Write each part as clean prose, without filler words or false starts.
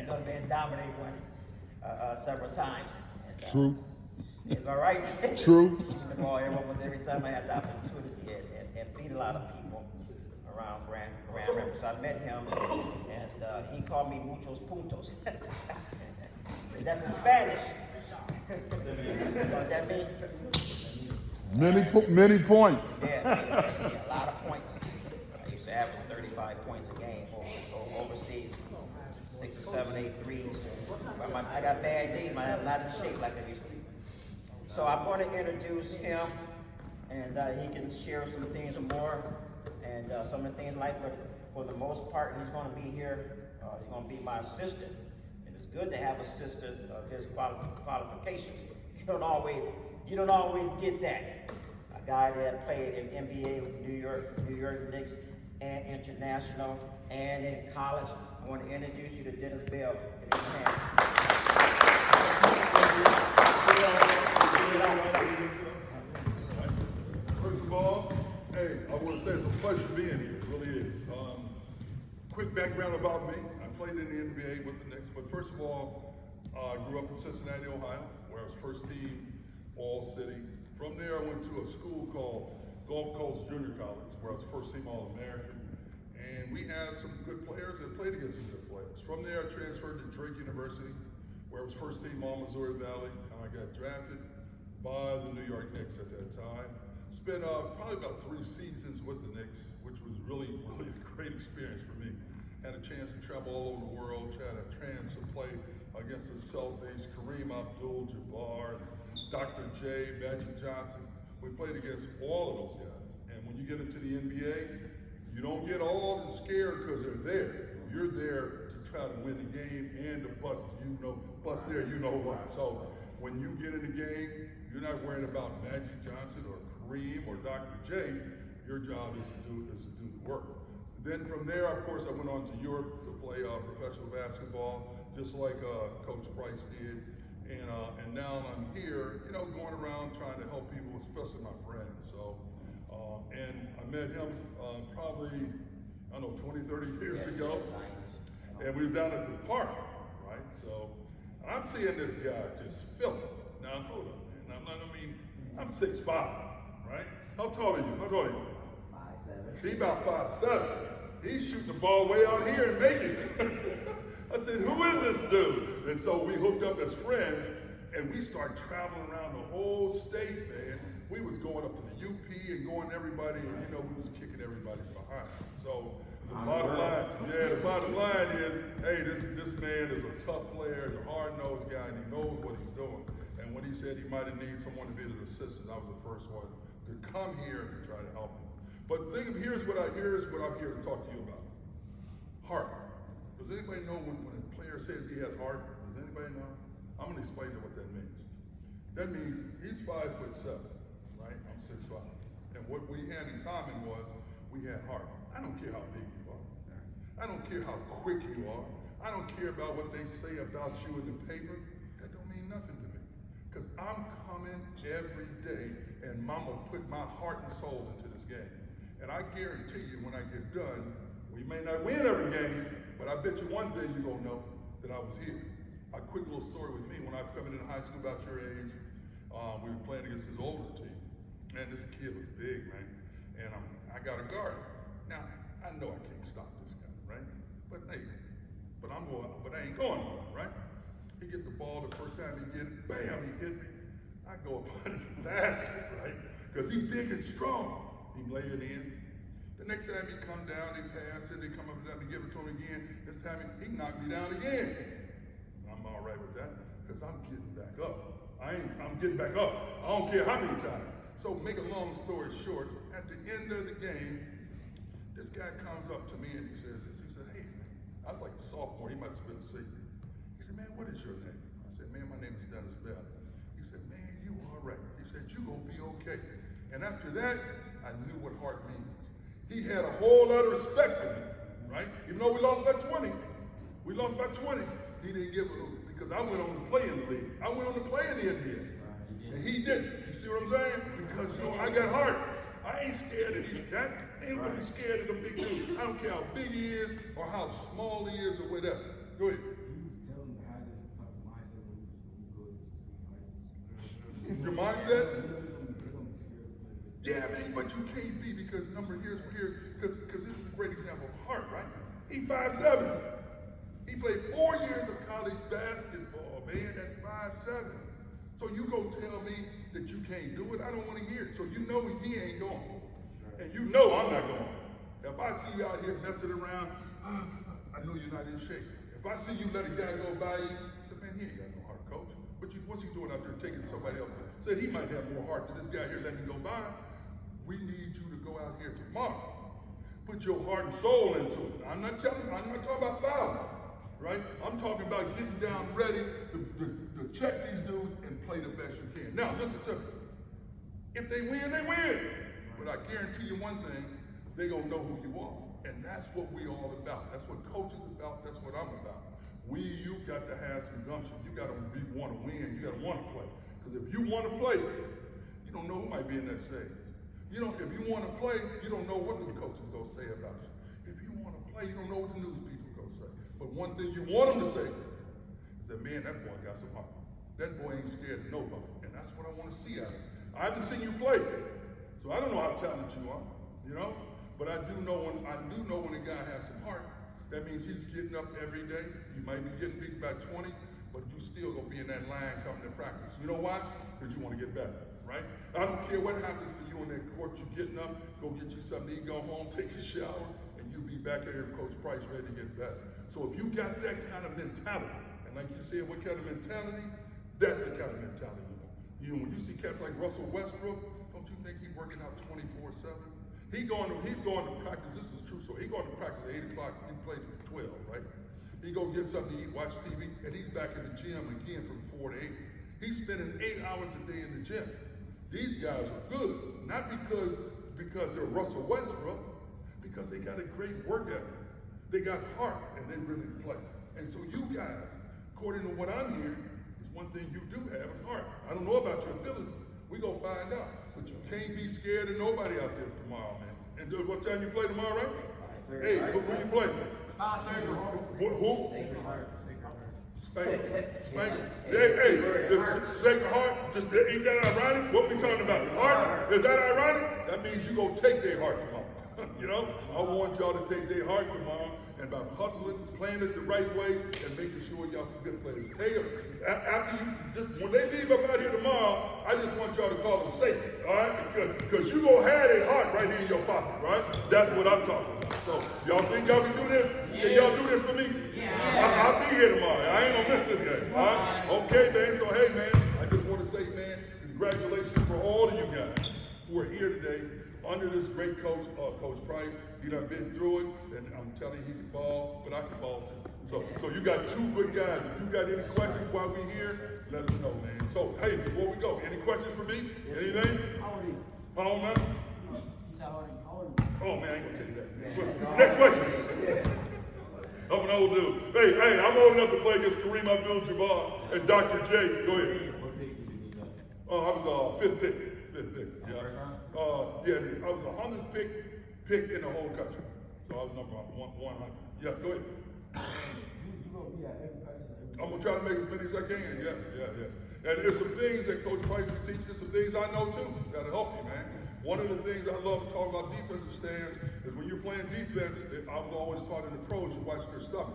and Notre Dame dominated one several times. And, True. Am I right? True. The ball every time I had the opportunity and beat a lot of people around Grand Rapids. So I met him, and he called me Muchos Puntos. That's in Spanish. What that mean? Many points. Yeah, a lot of points. I used to average 35 points a game overseas, 6 or 7, 8 threes. I got bad knees, man. I'm not in shape like I used to be. So I'm going to introduce him, and he can share some things more, and some of the things like. But for the most part, he's going to be here. He's going to be my assistant, and it's good to have an assistant of his qualifications. You don't always get that. A guy that played in NBA with New York Knicks and international, and in college. I want to introduce you to Dennis Bell. First of all, hey, I want to say it's a pleasure being here. It really is. Quick background about me. I played in the NBA with the Knicks, but first of all, I grew up in Cincinnati, Ohio, where I was first team All-City. From there, I went to a school called Gulf Coast Junior College, where I was first team All-American. And we had some good players and played against some good players. From there, I transferred to Drake University, where I was first team All-Missouri Valley. I got drafted by the New York Knicks at that time. Spent probably about 3 seasons with the Knicks, which was really a great experience for me. Had a chance to travel all over the world, had a chance to play against the Celtics, Kareem Abdul-Jabbar, Dr. J, Magic Johnson. We played against all of those guys. And when you get into the NBA, you don't get all scared because they're there. You're there to try to win the game and to bust there, you know what. So when you get in the game, you're not worrying about Magic Johnson or Kareem or Dr. J. Your job is to do the work. Then from there, of course, I went on to Europe to play professional basketball, just like Coach Price did. And now I'm here, going around trying to help people, especially my friends. So, and I met him probably, 20, 30 years ago. And we was down at the park, right? So I'm seeing this guy just fill it. Now, hold up, man. I'm 6'5", right? How tall are you? 5'7". He about 5'7". He's shooting the ball way out here and making it. I said, who is this dude? And so we hooked up as friends, and we started traveling around the whole state, man. We was going up to the UP and going to everybody, and we was kicking everybody behind. So the bottom line is, hey, this man is a tough player, he's a hard-nosed guy, and he knows what he's doing. And when he said he might have needed someone to be his assistant, I was the first one to come here to try to help him. But here's what I'm here to talk to you about. Heart. Does anybody know when a player says he has heart? Does anybody know? I'm going to explain to you what that means. That means he's 5'7", right? I'm 6'5". And what we had in common was we had heart. I don't care how big you are. I don't care how quick you are. I don't care about what they say about you in the paper. That don't mean nothing to me. Because I'm coming every day and mama put my heart and soul into this game. And I guarantee you when I get done, we may not win every game, but I bet you one thing you're gonna know, that I was here. A quick little story with me, when I was coming into high school about your age, we were playing against his older team. And this kid was big, man. And I got a guard. Now, I know I can't stop this guy, right? But I ain't going nowhere, right? He get the ball the first time he get it, bam, he hit me. I go up under the basket, right? Because he big and strong. He lay it in. The next time he come down, they pass it, they come up down, they give it to him again. This time he knocked me down again. I'm all right with that, because I'm getting back up. I'm getting back up. I don't care how many times. So make a long story short, at the end of the game, this guy comes up to me and he says this. He said, hey, man, I was like a sophomore, he must have been a senior. He said, man, what is your name? I said, man, my name is Dennis Bell. He said, man, you all right. He said, you gonna be okay. And after that, I knew what heart means. He had a whole lot of respect for me, right? Even though we lost by 20. We lost by 20. He didn't give a hoot because I went on to play in the league. I went on to play in the NBA. And he didn't. You see what I'm saying? Because, I got heart. I ain't scared of these guys. I ain't gonna be scared of the big dude. I don't care how big he is or how small he is or whatever. Go ahead. mindset. Yeah, man, but you can't be because here's because this is a great example of heart, right? He 5'7". He played 4 years of college basketball, man, at 5'7". So you go tell me that you can't do it? I don't want to hear it. So you know he ain't going. And you know I'm not going. If I see you out here messing around, I know you're not in shape. If I see you let a guy go by you, I said, man, he ain't got no heart, coach. What's he doing out there taking somebody else? Said he might have more heart than this guy here letting him go by. We need you to go out here tomorrow. Put your heart and soul into it. I'm not talking about fouling, right? I'm talking about getting down ready to check these dudes and play the best you can. Now, listen to me. If they win, they win. But I guarantee you one thing, they're going to know who you are. And that's what we all about. That's what coach is about. That's what I'm about. You got to have some gumption. You got to want to win. You got to want to play. Because if you want to play, you don't know who might be in that stage. If you want to play, you don't know what the coach is going to say about you. If you want to play, you don't know what the news people are going to say. But one thing you want them to say is that, man, that boy got some heart. That boy ain't scared of nobody. And that's what I want to see out of you. I haven't seen you play. So I don't know how talented you are, but I do know when a guy has some heart, that means he's getting up every day. You might be getting beat by 20, but you still gonna be in that line coming to practice. You know why? Because you want to get better, right? I don't care what happens to you in that court, you're getting up, go get you something to eat, go home, take a shower, and you'll be back here with Coach Price ready to get better. So if you got that kind of mentality, and like you said, what kind of mentality? That's the kind of mentality you want. When you see cats like Russell Westbrook, don't you think he's working out 24/7? He's going to practice. This is true. So he going to practice at 8 o'clock. He played at 12, right? He go get something to eat, watch TV, and he's back in the gym again from 4 to 8. He's spending 8 hours a day in the gym. These guys are good, not because they're Russell Westbrook, because they got a great work ethic. They got heart, and they really play. And so you guys, according to what I'm hearing, is one thing you do have is heart. I don't know about your ability. We gonna find out. But you can't be scared of nobody out there tomorrow, man. And what time you play tomorrow, right? Hey, who you play? Who? Spanker. Hey, the Sacred Heart, just ain't that ironic? What we talking about? Heart? Is that ironic? That means you gonna take their heart tomorrow. I want y'all to take their heart tomorrow and by hustling, playing it the right way, and making sure y'all some good players. Take them after when they leave up out here tomorrow. I just want y'all to call them sacred, all right? Because you gonna have their heart right here in your pocket, right? That's what I'm talking about. So y'all think y'all can do this? Yeah. Can y'all do this for me? Yeah. I'll be here tomorrow. I ain't gonna miss this game. All right? Okay, man. So hey, man, I just want to say, man, congratulations for all of you guys who are here today under this great coach, Coach Price. He done been through it, and I'm telling you, he can ball, but I can ball too. So you got two good guys. If you got any questions while we're here, let us know, man. So, hey, before we go, any questions for me? Anything? How old are you? How old, man? How old are you? Oh, man, I ain't gonna tell you that. Next question. I'm an old dude. Hey, I'm old enough to play against Kareem Abdul-Jabbar and Dr. J. Go ahead. What pick did you get? I was fifth pick. Yeah. I was 100th pick in the whole country. So I was number 100. Yeah, go ahead. I'm gonna try to make as many as I can. Yeah. And there's some things that Coach Price is teaching, some things I know too that'll help you, man. One of the things I love to talk about defensive stands is when you're playing defense, I was always taught in the pros, you watch their stomach.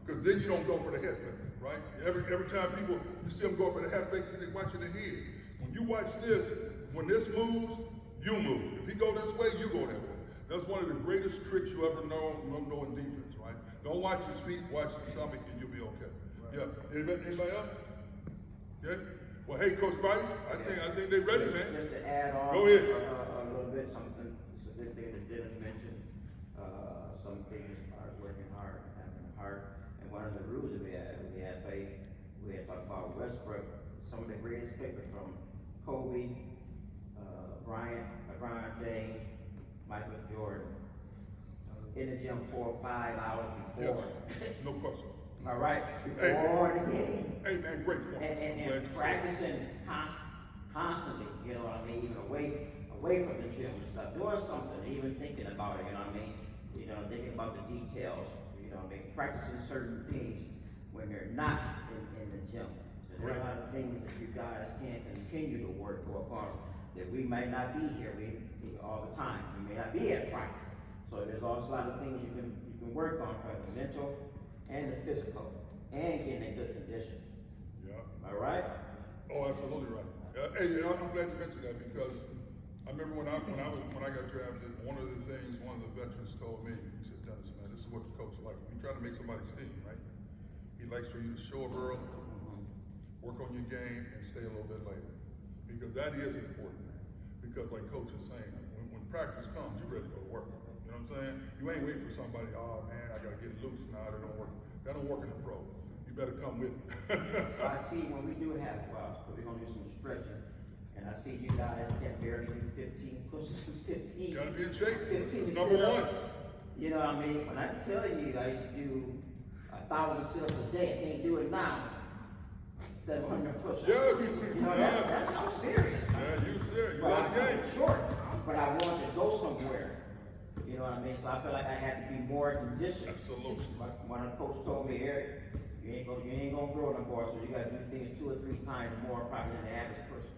Because then you don't go for the head fake, right? Every time you see them go for the head fake, they watching the head. When you watch this, when this moves, you move. If he go this way, you go that way. That's one of the greatest tricks you ever know in defense, right? Don't watch his feet, watch his stomach, and you'll be okay. Right. Yeah. Anybody else? Yeah. Well, hey, Coach Price, I think they're ready, man. Just to add on go ahead. A little bit, something that Dennis mentioned. Some things are working hard, having heart. And one of the rules that we had talked about Westbrook. Some of the greatest players from Kobe, LeBron James, Michael Jordan, in the gym 4 or 5 hours before. Yes. No question. All right, before the game. Hey, man, great point. And practicing constantly, you know what I mean? Even away from the gym and stuff, doing something, even thinking about it, you know what I mean? You know, thinking about the details, you know what I mean? Practicing certain things when they're not in the gym. There are a lot of things that you guys can continue to work upon, that we might not be here all the time. We may not be at practice. So there's also a lot of things you can work on, for the mental and the physical, and getting in good condition. Yeah. All right? Oh, absolutely right. Hey, I'm glad you mentioned that, because I remember when I got drafted, one of the veterans told me, he said, Dennis, man, this is what the coach is like. You try to make somebody's team, right? He likes for you to show up early, work on your game, and stay a little bit later. Because that is important, man. Because like Coach is saying, when practice comes, you're ready to go to work. You know what I'm saying? You ain't waiting for somebody, oh man, I gotta get loose. Nah, that don't work. That don't work in the pro. You better come with me. So I see when we do have, we're gonna do some stretching, and I see you guys can barely do 15 pushes and 15. You gotta be in shape. 15 Number sit-ups. one. You know what I mean? When I tell you I used to do 1,000 sit-ups a day, I can't do it now. 700 push-ups. Yes. You know, that's I'm serious. Yeah, you serious. You But got the I'm game. short, but I wanted to go somewhere. You know what I mean? So I feel like I had to be more conditioned. Absolutely. When a coach told me, Eric, you ain't gonna grow no more, so you gotta do things 2 or 3 times more probably than the average person.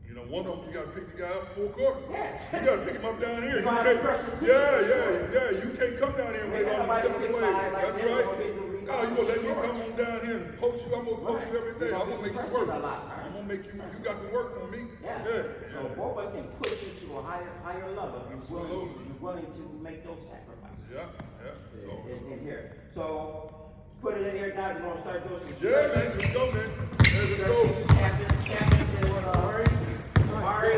You know, one of them, you gotta pick the guy up full court. Yeah. You gotta pick him up down here. You gotta press him too. Yeah. You can't come down here and wait on him Nobody 7 6'5" ways. like That's that, right. gonna get the rebound. No, you gonna let me Short. come on down here and post you. I'm gonna post you every day. You're I'm gonna gonna be make you pressing work. a lot, right? I'm gonna make you got to work on me. Yeah. So both of us can push you to a higher level if you're willing to make those sacrifices. Yeah. In here. So put it in here, guys. We're gonna start doing some Yeah, stretching. man, let's go, man. Let's go. Captain, then with Murray. Murray.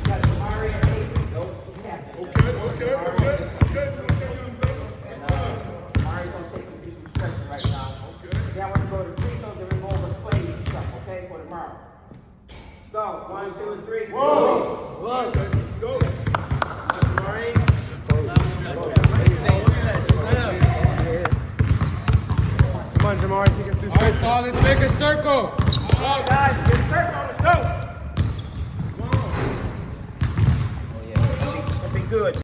Got Murray and David. Those two captains. Okay. And Murray's gonna take you through some stretching right now. Okay. Then I want to go to free throws and remove the play stuff, okay, for tomorrow. Let's go. 1, 2, and 3. Whoa. Let's go. Murray. Come on, Jamari, take us through. All right, Paul, let's make a circle. All right, guys.